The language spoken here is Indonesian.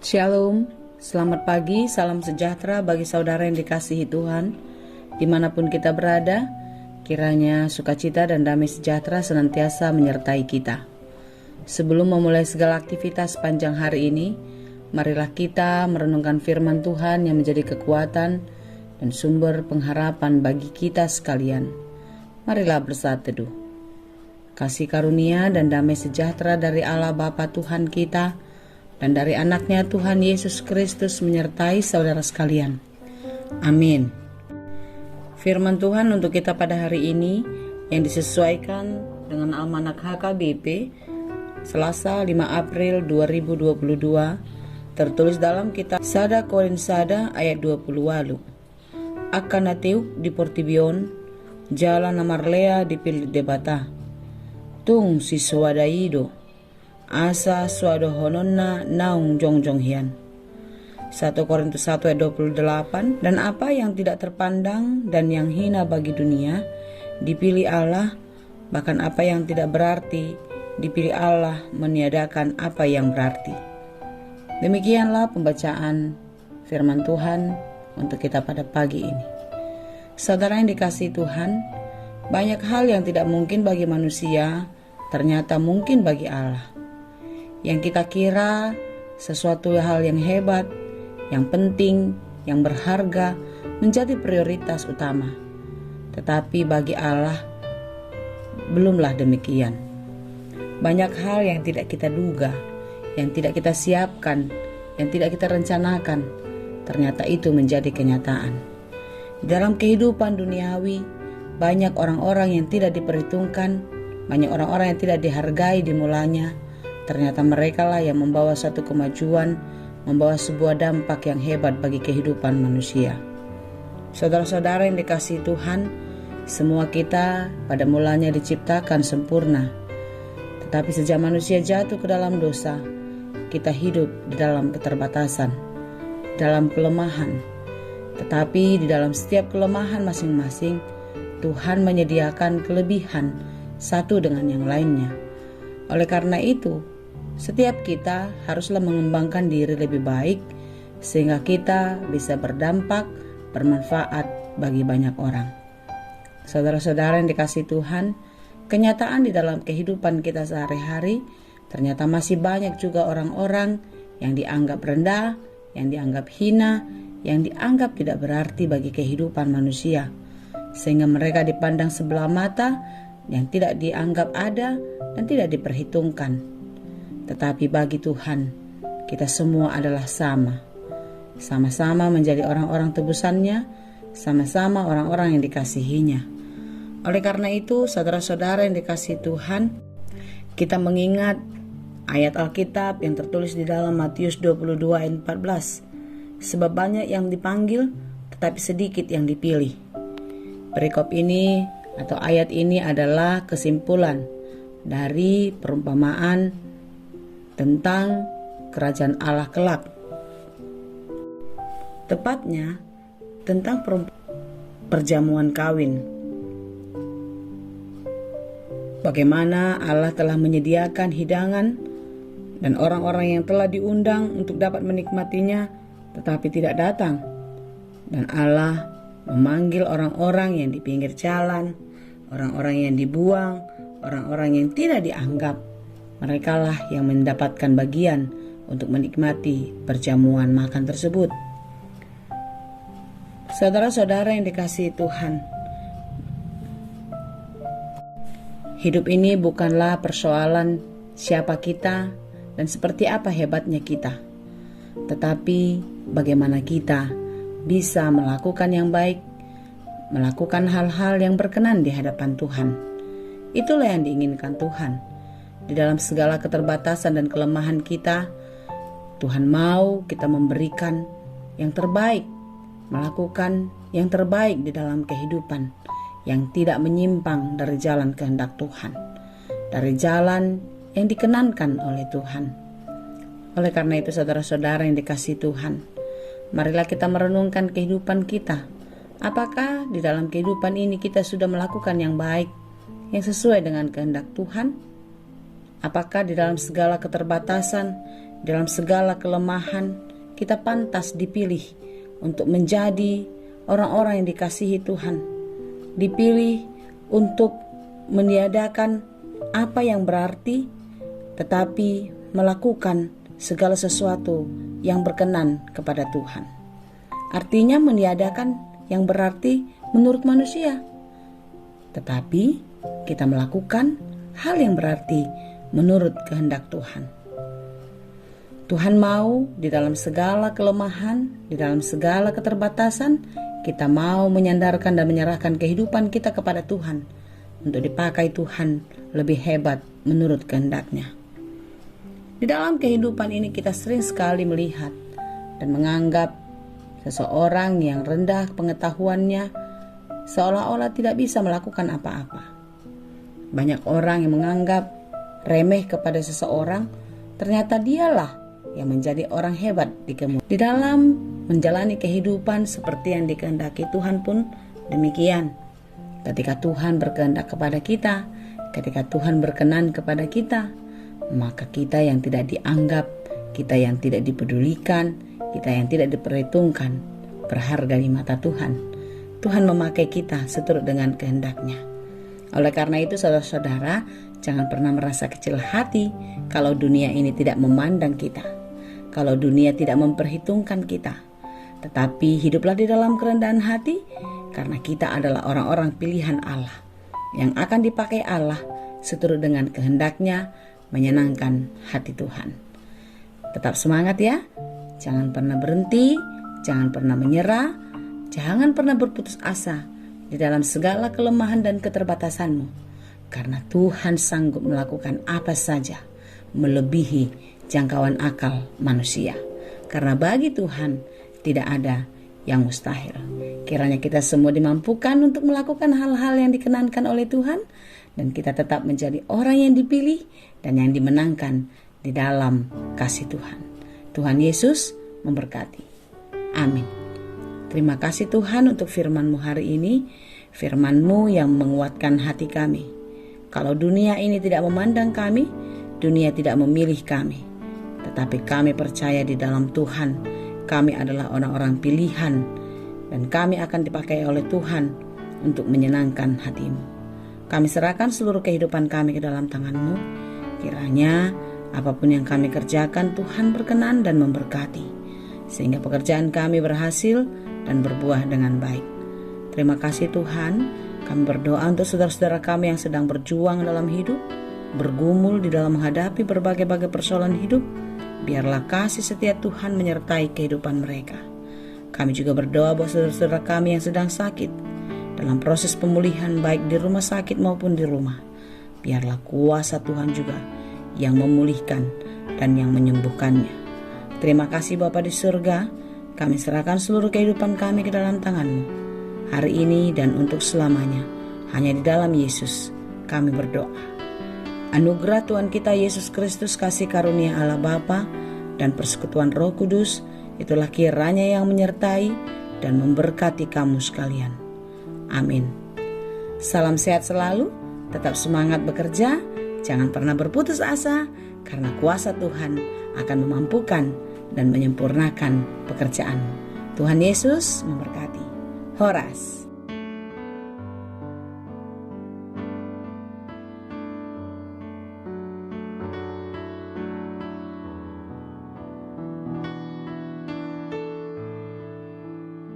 Shalom, selamat pagi, salam sejahtera bagi saudara yang dikasihi Tuhan. Dimanapun kita berada, kiranya sukacita dan damai sejahtera senantiasa menyertai kita. Sebelum memulai segala aktivitas panjang hari ini, marilah kita merenungkan firman Tuhan yang menjadi kekuatan dan sumber pengharapan bagi kita sekalian. Marilah bersatu teduh. Kasih karunia dan damai sejahtera dari Allah Bapa Tuhan kita dan dari anaknya Tuhan Yesus Kristus menyertai saudara sekalian. Amin. Firman Tuhan untuk kita pada hari ini yang disesuaikan dengan Almanak HKBP Selasa 5 April 2022 tertulis dalam kitab Sada Korinsada ayat 20 walu. Akanateuk di Portibion, jalan Amarlea di Pildebata. Tung si swadaido. Asa suado hononna naung jongjong hian. 1 Korintus 1 ayat 28. Dan apa yang tidak terpandang dan yang hina bagi dunia dipilih Allah, bahkan apa yang tidak berarti dipilih Allah meniadakan apa yang berarti. Demikianlah pembacaan firman Tuhan untuk kita pada pagi ini. Saudara yang dikasihi Tuhan, banyak hal yang tidak mungkin bagi manusia ternyata mungkin bagi Allah. Yang kita kira sesuatu hal yang hebat, yang penting, yang berharga menjadi prioritas utama. Tetapi bagi Allah belumlah demikian. Banyak hal yang tidak kita duga, yang tidak kita siapkan, yang tidak kita rencanakan, ternyata itu menjadi kenyataan. Dalam kehidupan duniawi, banyak orang-orang yang tidak diperhitungkan, banyak orang-orang yang tidak dihargai dimulanya. Ternyata merekalah yang membawa satu kemajuan, membawa sebuah dampak yang hebat bagi kehidupan manusia. Saudara-saudara yang dikasihi Tuhan, semua kita pada mulanya diciptakan sempurna. Tetapi sejak manusia jatuh ke dalam dosa, kita hidup di dalam keterbatasan, dalam kelemahan. Tetapi di dalam setiap kelemahan masing-masing, Tuhan menyediakan kelebihan satu dengan yang lainnya. Oleh karena itu, setiap kita haruslah mengembangkan diri lebih baik sehingga kita bisa berdampak, bermanfaat bagi banyak orang. Saudara-saudara yang dikasihi Tuhan, kenyataan di dalam kehidupan kita sehari-hari ternyata masih banyak juga orang-orang yang dianggap rendah, yang dianggap hina, yang dianggap tidak berarti bagi kehidupan manusia, sehingga mereka dipandang sebelah mata, yang tidak dianggap ada dan tidak diperhitungkan. Tetapi bagi Tuhan, kita semua adalah sama. Sama-sama menjadi orang-orang tebusannya, sama-sama orang-orang yang dikasihinya. Oleh karena itu, saudara-saudara yang dikasihi Tuhan, kita mengingat ayat Alkitab yang tertulis di dalam Matius 22 ayat 14. Sebab banyak yang dipanggil, tetapi sedikit yang dipilih. Perikop ini atau ayat ini adalah kesimpulan dari perumpamaan tentang kerajaan Allah kelak. Tepatnya tentang perjamuan kawin. Bagaimana Allah telah menyediakan hidangan dan orang-orang yang telah diundang untuk dapat menikmatinya tetapi tidak datang. Dan Allah memanggil orang-orang yang di pinggir jalan, orang-orang yang dibuang, orang-orang yang tidak dianggap. Merekalah yang mendapatkan bagian untuk menikmati perjamuan makan tersebut. Saudara-saudara yang dikasihi Tuhan, hidup ini bukanlah persoalan siapa kita dan seperti apa hebatnya kita, tetapi bagaimana kita bisa melakukan yang baik, melakukan hal-hal yang berkenan di hadapan Tuhan. Itulah yang diinginkan Tuhan. Di dalam segala keterbatasan dan kelemahan kita, Tuhan mau kita memberikan yang terbaik, melakukan yang terbaik di dalam kehidupan yang tidak menyimpang dari jalan kehendak Tuhan, dari jalan yang dikenankan oleh Tuhan. Oleh karena itu, saudara-saudara yang dikasihi Tuhan, marilah kita merenungkan kehidupan kita. Apakah di dalam kehidupan ini kita sudah melakukan yang baik, yang sesuai dengan kehendak Tuhan? Apakah di dalam segala keterbatasan dalam segala kelemahan, kita pantas dipilih untuk menjadi orang-orang yang dikasihi Tuhan. Dipilih untuk meniadakan apa yang berarti, tetapi melakukan segala sesuatu yang berkenan kepada Tuhan. Artinya meniadakan yang berarti menurut manusia, tetapi kita melakukan hal yang berarti menurut kehendak Tuhan. Tuhan mau di dalam segala kelemahan, di dalam segala keterbatasan, kita mau menyandarkan dan menyerahkan kehidupan kita kepada Tuhan untuk dipakai Tuhan lebih hebat menurut kehendak-Nya. Di dalam kehidupan ini kita sering sekali melihat dan menganggap seseorang yang rendah pengetahuannya seolah-olah tidak bisa melakukan apa-apa. Banyak orang yang menganggap remeh kepada seseorang, ternyata dialah yang menjadi orang hebat di kemudian. Di dalam menjalani kehidupan seperti yang dikehendaki Tuhan pun demikian. Ketika Tuhan berkehendak kepada kita, ketika Tuhan berkenan kepada kita, maka kita yang tidak dianggap, kita yang tidak dipedulikan, kita yang tidak diperhitungkan, berharga di mata Tuhan. Tuhan memakai kita seturut dengan kehendak-Nya. Oleh karena itu saudara-saudara, jangan pernah merasa kecil hati kalau dunia ini tidak memandang kita, kalau dunia tidak memperhitungkan kita. Tetapi hiduplah di dalam kerendahan hati, karena kita adalah orang-orang pilihan Allah yang akan dipakai Allah seturut dengan kehendak-Nya menyenangkan hati Tuhan. Tetap semangat ya, jangan pernah berhenti, jangan pernah menyerah, jangan pernah berputus asa di dalam segala kelemahan dan keterbatasanmu, karena Tuhan sanggup melakukan apa saja melebihi jangkauan akal manusia. Karena bagi Tuhan tidak ada yang mustahil. Kiranya kita semua dimampukan untuk melakukan hal-hal yang dikenankan oleh Tuhan, dan kita tetap menjadi orang yang dipilih dan yang dimenangkan di dalam kasih Tuhan. Tuhan Yesus memberkati. Amin. Terima kasih Tuhan untuk firman-Mu hari ini, firman-Mu yang menguatkan hati kami. Kalau dunia ini tidak memandang kami, dunia tidak memilih kami, tetapi kami percaya di dalam Tuhan, kami adalah orang-orang pilihan, dan kami akan dipakai oleh Tuhan untuk menyenangkan hati-Mu. Kami serahkan seluruh kehidupan kami ke dalam tangan-Mu. Kiranya apapun yang kami kerjakan, Tuhan berkenan dan memberkati, sehingga pekerjaan kami berhasil dan berbuah dengan baik. Terima kasih Tuhan. Kami berdoa untuk saudara-saudara kami yang sedang berjuang dalam hidup, bergumul di dalam menghadapi berbagai-bagai persoalan hidup. Biarlah kasih setia Tuhan menyertai kehidupan mereka. Kami juga berdoa buat saudara-saudara kami yang sedang sakit, dalam proses pemulihan baik di rumah sakit maupun di rumah. Biarlah kuasa Tuhan juga yang memulihkan dan yang menyembuhkannya. Terima kasih Bapa di surga. Kami serahkan seluruh kehidupan kami ke dalam tangan-Mu, hari ini dan untuk selamanya. Hanya di dalam Yesus kami berdoa. Anugerah Tuhan kita Yesus Kristus, kasih karunia Allah Bapa, dan persekutuan Roh Kudus, itulah kiranya yang menyertai dan memberkati kamu sekalian. Amin. Salam sehat selalu, tetap semangat bekerja, jangan pernah berputus asa, karena kuasa Tuhan akan memampukan dan menyempurnakan pekerjaanmu. Tuhan Yesus memberkati. Horas.